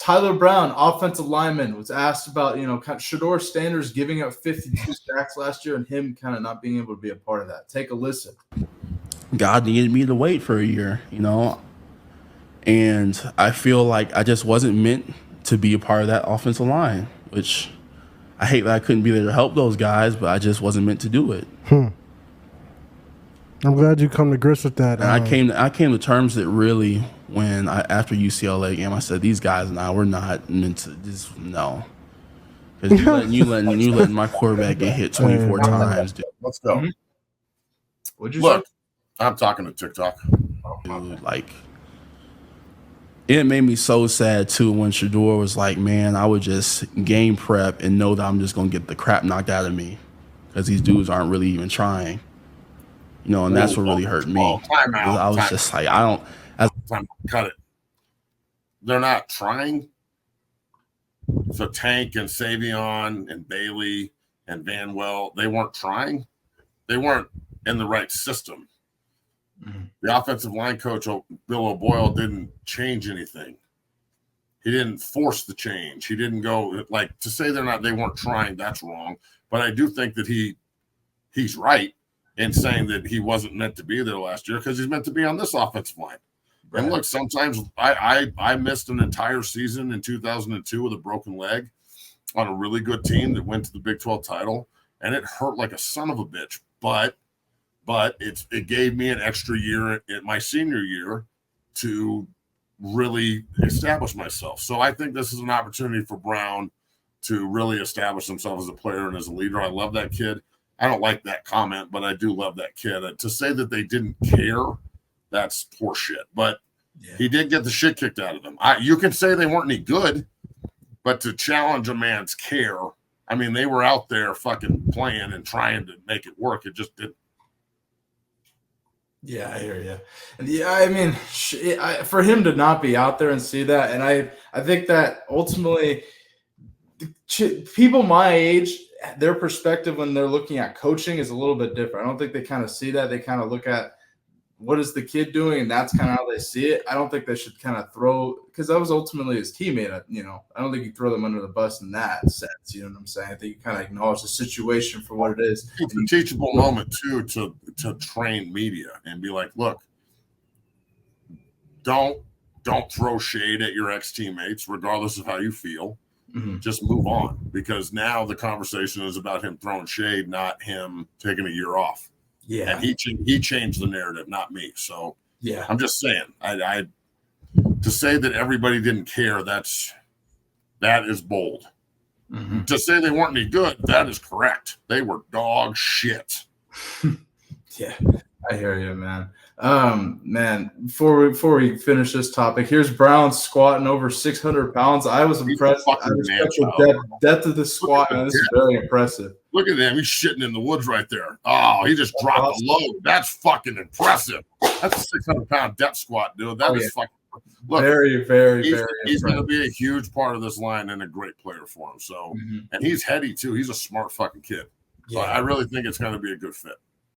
Tyler Brown, offensive lineman, was asked about, kind of Sheduer Standers giving up 52 sacks last year and him kind of not being able to be a part of that. Take a listen. God needed me to wait for a year, and I feel like I just wasn't meant to be a part of that offensive line, which I hate that I couldn't be there to help those guys, but I just wasn't meant to do it. I'm glad you come to grips with that. And I came to terms that really when after UCLA game, I said, these guys and I, we're not meant to just, no. Because you letting my quarterback get hit 24 times, dude. Let's go. Mm-hmm. What'd you Look, say? I'm talking to TikTok. Dude, it made me so sad too when Sheduer was like, man, I would just game prep and know that I'm just going to get the crap knocked out of me because these dudes aren't really even trying. And that's what really hurt me. I was just like, I don't. Cut it. They're not trying. So Tank and Savion and Bailey and Vanwell, they weren't trying. They weren't in the right system. Mm-hmm. The offensive line coach, Bill O'Boyle, didn't change anything. He didn't force the change. He didn't go to say they weren't trying. That's wrong. But I do think that he's right in saying that he wasn't meant to be there last year because he's meant to be on this offensive line. Right. And look, sometimes I missed an entire season in 2002 with a broken leg on a really good team that went to the Big 12 title, and it hurt like a son of a bitch. But it gave me an extra year in my senior year to really establish myself. So I think this is an opportunity for Brown to really establish himself as a player and as a leader. I love that kid. I don't like that comment, but I do love that kid. To say that they didn't care, that's horseshit. But he did get the shit kicked out of him. You can say they weren't any good, but to challenge a man's care, I mean, they were out there fucking playing and trying to make it work. It just didn't. Yeah, I hear you. And yeah, I mean, for him to not be out there and see that, and I think that ultimately people my age, their perspective when they're looking at coaching is a little bit different. I don't think they kind of see that. They kind of look at what is the kid doing, and that's kind of how they see it. I don't think they should kind of because that was ultimately his teammate. I don't think you throw them under the bus in that sense. You know what I'm saying? I think you kind of acknowledge the situation for what it is. It's a teachable moment too to train media and be like, look, don't throw shade at your ex-teammates, regardless of how you feel. Mm-hmm. Just move on, because now the conversation is about him throwing shade, not him taking a year off. Yeah, and he changed the narrative, not me. So yeah, I'm just saying, I to say that everybody didn't care, that is bold. Mm-hmm. To say they weren't any good, that is correct. They were dog shit. Yeah, I hear you, man. Man, before we finish this topic, here's Brown squatting over 600 pounds. I was impressed. I respect the depth of the squat, and this is very impressive. Look at him. He's shitting in the woods right there. Oh, he just dropped a load. That's fucking impressive. That's a 600-pound depth squat, dude. That is fucking – look, very, very, very he's going to be a huge part of this line and a great player for him. So, and he's heady, too. He's a smart fucking kid. So I really think it's going to be a good fit.